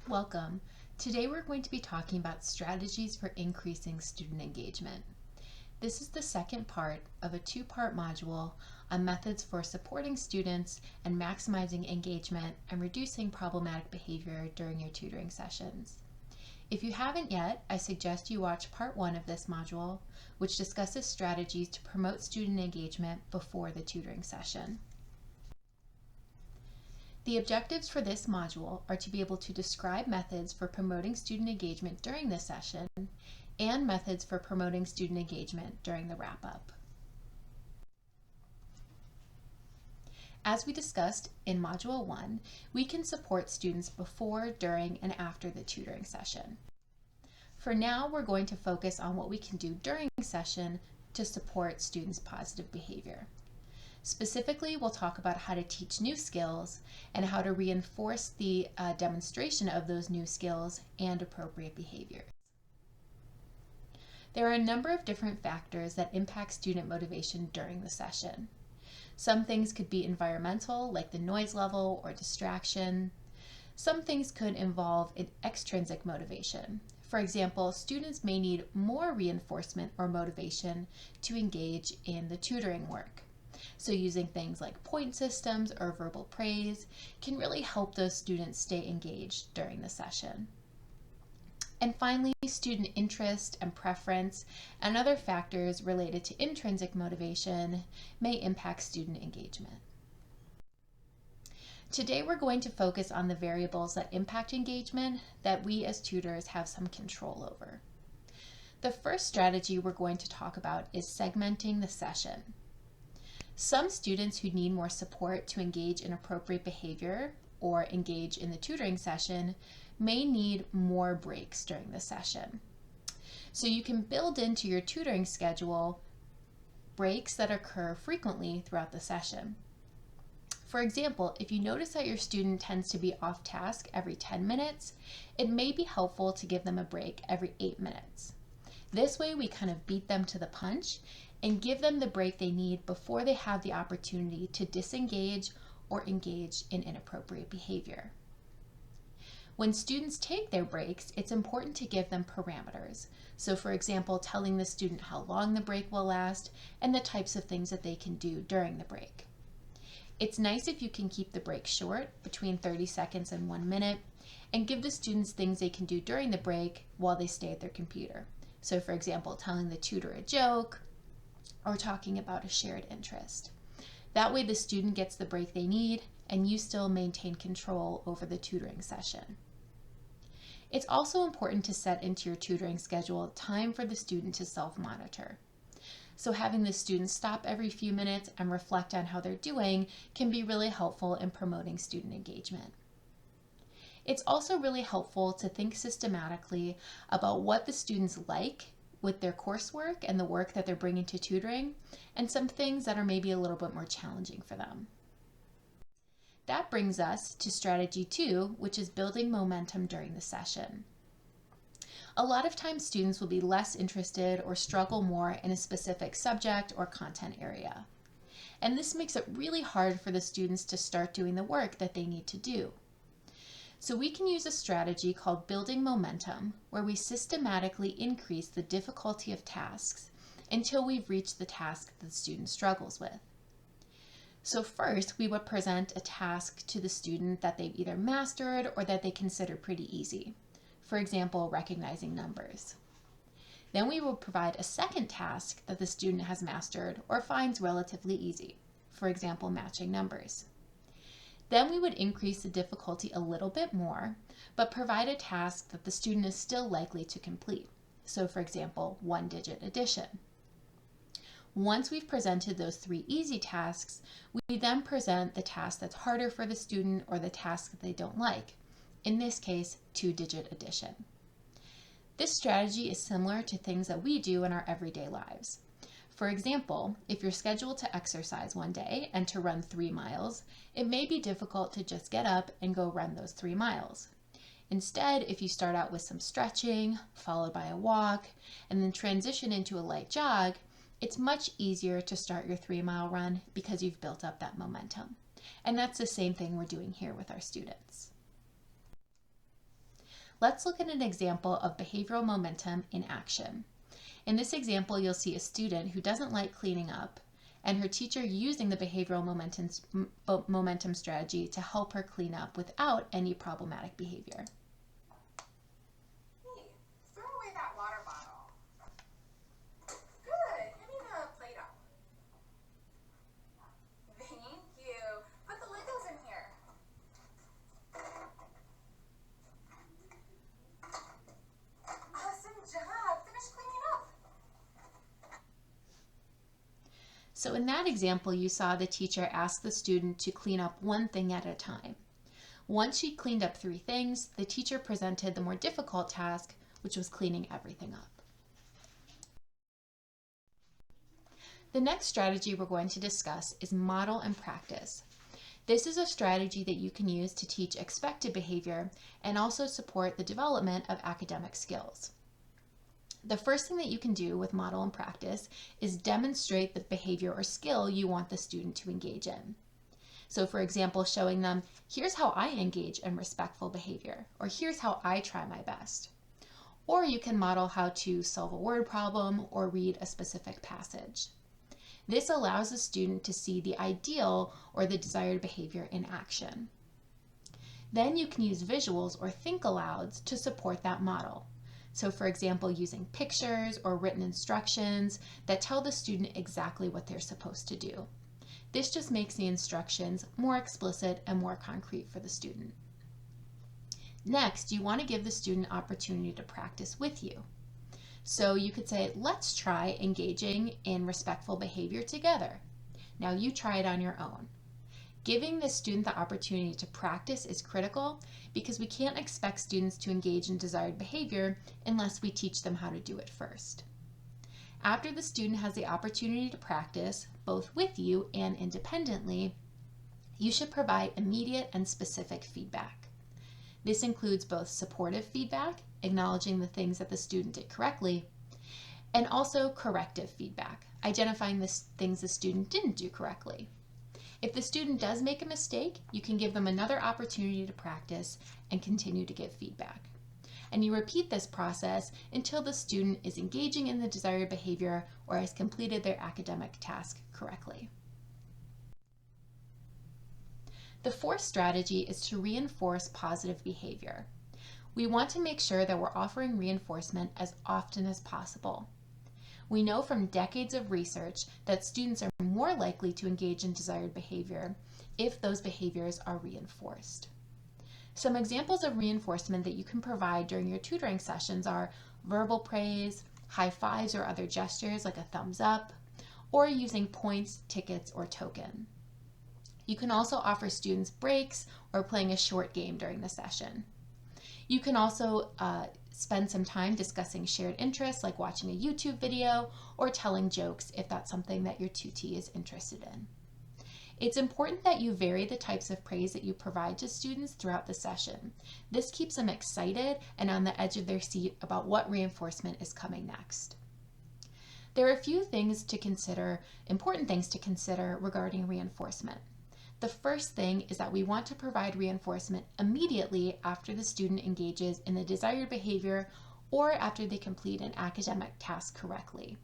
Welcome. Today we're going to be talking about strategies for increasing student engagement. This is the second part of a two-part module on methods for supporting students and maximizing engagement and reducing problematic behavior during your tutoring sessions. If you haven't yet, I suggest you watch part 1 of this module, which discusses strategies to promote student engagement before the tutoring session. The objectives for this module are to be able to describe methods for promoting student engagement during the session and methods for promoting student engagement during the wrap-up. As we discussed in Module 1, we can support students before, during, and after the tutoring session. For now, we're going to focus on what we can do during the session to support students' positive behavior. Specifically, we'll talk about how to teach new skills and how to reinforce the demonstration of those new skills and appropriate behaviors. There are a number of different factors that impact student motivation during the session. Some things could be environmental, like the noise level or distraction. Some things could involve an extrinsic motivation. For example, students may need more reinforcement or motivation to engage in the tutoring work. So using things like point systems or verbal praise can really help those students stay engaged during the session. And finally, student interest and preference and other factors related to intrinsic motivation may impact student engagement. Today we're going to focus on the variables that impact engagement that we as tutors have some control over. The first strategy we're going to talk about is segmenting the session. Some students who need more support to engage in appropriate behavior or engage in the tutoring session may need more breaks during the session. So you can build into your tutoring schedule breaks that occur frequently throughout the session. For example, if you notice that your student tends to be off task every 10 minutes, it may be helpful to give them a break every 8 minutes. This way we kind of beat them to the punch and give them the break they need before they have the opportunity to disengage or engage in inappropriate behavior. When students take their breaks, it's important to give them parameters. So for example, telling the student how long the break will last and the types of things that they can do during the break. It's nice if you can keep the break short, between 30 seconds and 1 minute, and give the students things they can do during the break while they stay at their computer. So for example, telling the tutor a joke, or talking about a shared interest. That way the student gets the break they need and you still maintain control over the tutoring session. It's also important to set into your tutoring schedule time for the student to self-monitor. So having the student stop every few minutes and reflect on how they're doing can be really helpful in promoting student engagement. It's also really helpful to think systematically about what the students like with their coursework and the work that they're bringing to tutoring, and some things that are maybe a little bit more challenging for them. That brings us to strategy 2, which is building momentum during the session. A lot of times students will be less interested or struggle more in a specific subject or content area. And this makes it really hard for the students to start doing the work that they need to do. So we can use a strategy called building momentum, where we systematically increase the difficulty of tasks until we've reached the task that the student struggles with. So first, we would present a task to the student that they've either mastered or that they consider pretty easy. For example, recognizing numbers. Then we will provide a second task that the student has mastered or finds relatively easy. For example, matching numbers. Then we would increase the difficulty a little bit more, but provide a task that the student is still likely to complete. So for example, 1-digit addition. Once we've presented those 3 easy tasks, we then present the task that's harder for the student or the task that they don't like. In this case, 2-digit addition. This strategy is similar to things that we do in our everyday lives. For example, if you're scheduled to exercise one day and to run 3 miles, it may be difficult to just get up and go run those 3 miles. Instead, if you start out with some stretching, followed by a walk, and then transition into a light jog, it's much easier to start your 3-mile run because you've built up that momentum. And that's the same thing we're doing here with our students. Let's look at an example of behavioral momentum in action. In this example, you'll see a student who doesn't like cleaning up and her teacher using the behavioral momentum strategy to help her clean up without any problematic behavior. Hey, throw away that water bottle. Good, hand me the Play-Doh. Thank you. Put the Legos in here. Awesome job. Finish cleaning up. So in that example, you saw the teacher ask the student to clean up one thing at a time. Once she cleaned up 3 things, the teacher presented the more difficult task, which was cleaning everything up. The next strategy we're going to discuss is model and practice. This is a strategy that you can use to teach expected behavior and also support the development of academic skills. The first thing that you can do with model and practice is demonstrate the behavior or skill you want the student to engage in. So for example, showing them, here's how I engage in respectful behavior, or here's how I try my best. Or you can model how to solve a word problem or read a specific passage. This allows the student to see the ideal or the desired behavior in action. Then you can use visuals or think alouds to support that model. So for example, using pictures or written instructions that tell the student exactly what they're supposed to do. This just makes the instructions more explicit and more concrete for the student. Next, you want to give the student opportunity to practice with you. So you could say, let's try engaging in respectful behavior together. Now you try it on your own. Giving the student the opportunity to practice is critical because we can't expect students to engage in desired behavior unless we teach them how to do it first. After the student has the opportunity to practice, both with you and independently, you should provide immediate and specific feedback. This includes both supportive feedback, acknowledging the things that the student did correctly, and also corrective feedback, identifying the things the student didn't do correctly. If the student does make a mistake, you can give them another opportunity to practice and continue to give feedback. And you repeat this process until the student is engaging in the desired behavior or has completed their academic task correctly. The fourth strategy is to reinforce positive behavior. We want to make sure that we're offering reinforcement as often as possible. We know from decades of research that students are more likely to engage in desired behavior if those behaviors are reinforced. Some examples of reinforcement that you can provide during your tutoring sessions are verbal praise, high fives or other gestures like a thumbs up, or using points, tickets, or token. You can also offer students breaks or playing a short game during the session. You can also spend some time discussing shared interests like watching a YouTube video or telling jokes if that's something that your tutee is interested in. It's important that you vary the types of praise that you provide to students throughout the session. This keeps them excited and on the edge of their seat about what reinforcement is coming next. There are a few things to consider, important things to consider regarding reinforcement. The first thing is that we want to provide reinforcement immediately after the student engages in the desired behavior or after they complete an academic task correctly.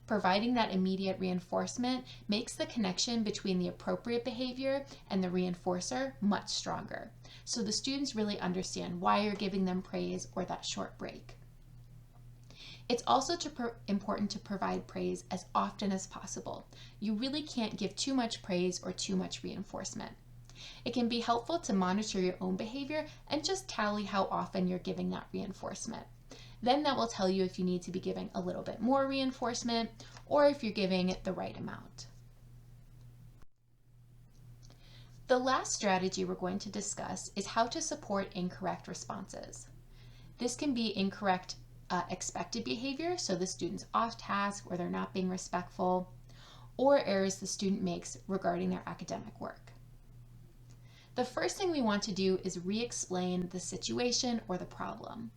Providing that immediate reinforcement makes the connection between the appropriate behavior and the reinforcer much stronger, so the students really understand why you're giving them praise or that short break. It's also important to provide praise as often as possible. You really can't give too much praise or too much reinforcement. It can be helpful to monitor your own behavior and just tally how often you're giving that reinforcement. Then that will tell you if you need to be giving a little bit more reinforcement or if you're giving it the right amount. The last strategy we're going to discuss is how to support incorrect responses. This can be incorrect expected behavior, so the student's off task or they're not being respectful, or errors the student makes regarding their academic work. The first thing we want to do is re-explain the situation or the problem.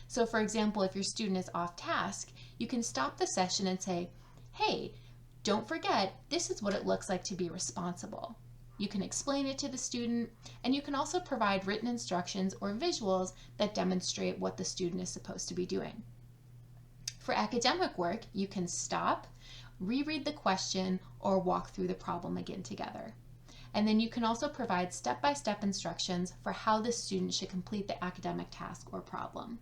So for example, if your student is off task, you can stop the session and say, hey, don't forget, this is what it looks like to be responsible. you can explain it to the student, and you can also provide written instructions or visuals that demonstrate what the student is supposed to be doing. For academic work, you can stop, reread the question, or walk through the problem again together. And then you can also provide step-by-step instructions for how the student should complete the academic task or problem.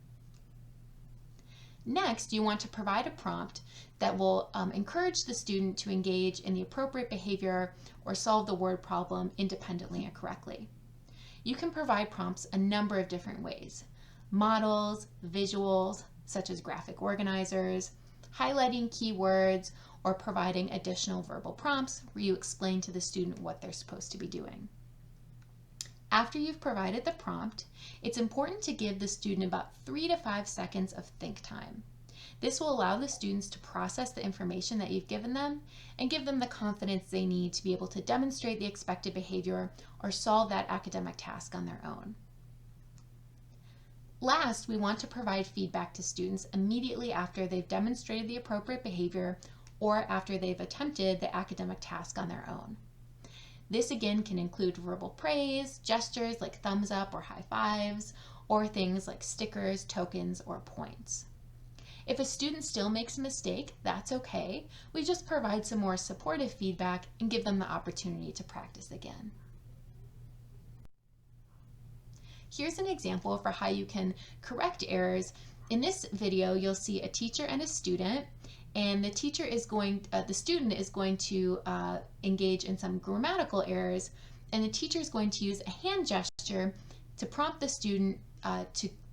Next, you want to provide a prompt that will encourage the student to engage in the appropriate behavior or solve the word problem independently and correctly. You can provide prompts a number of different ways: models, visuals, such as graphic organizers, highlighting keywords, or providing additional verbal prompts where you explain to the student what they're supposed to be doing. After you've provided the prompt, it's important to give the student about 3 to 5 seconds of think time. This will allow the students to process the information that you've given them and give them the confidence they need to be able to demonstrate the expected behavior or solve that academic task on their own. Last, we want to provide feedback to students immediately after they've demonstrated the appropriate behavior or after they've attempted the academic task on their own. This again can include verbal praise, gestures like thumbs up or high fives, or things like stickers, tokens, or points. If a student still makes a mistake, that's okay. We just provide some more supportive feedback and give them the opportunity to practice again. Here's an example for how you can correct errors. In this video, you'll see a teacher and a student, and the student is going to engage in some grammatical errors, and the teacher is going to use a hand gesture to prompt the student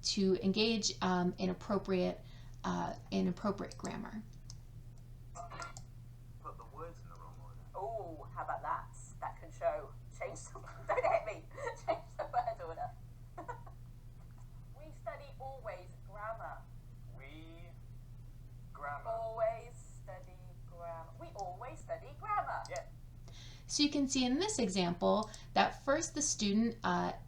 to engage in appropriate grammar. Put the words in the wrong order. Oh, how about that? That can show. Change the don't hit me. Change the word order. We study always grammar. Grammar. Always study grammar. We always study grammar. Yeah. So you can see in this example that first the student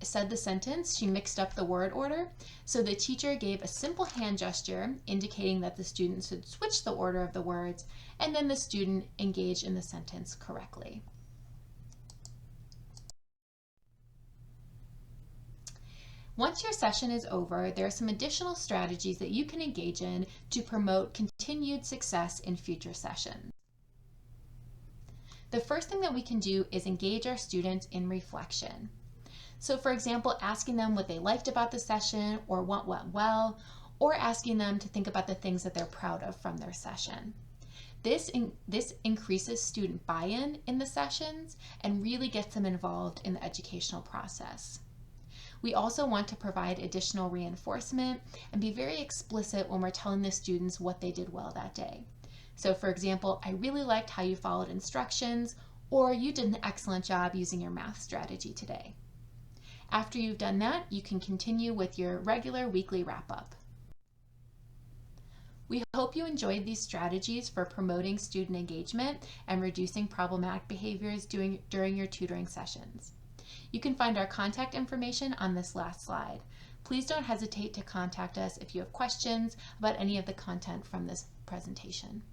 said the sentence, she mixed up the word order. So the teacher gave a simple hand gesture indicating that the student should switch the order of the words, and then the student engaged in the sentence correctly. Once your session is over, there are some additional strategies that you can engage in to promote continued success in future sessions. The first thing that we can do is engage our students in reflection. So for example, asking them what they liked about the session or what went well, or asking them to think about the things that they're proud of from their session. This increases student buy-in in the sessions and really gets them involved in the educational process. We also want to provide additional reinforcement and be very explicit when we're telling the students what they did well that day. So for example, I really liked how you followed instructions, or you did an excellent job using your math strategy today. After you've done that, you can continue with your regular weekly wrap-up. We hope you enjoyed these strategies for promoting student engagement and reducing problematic behaviors during your tutoring sessions. You can find our contact information on this last slide. Please don't hesitate to contact us if you have questions about any of the content from this presentation.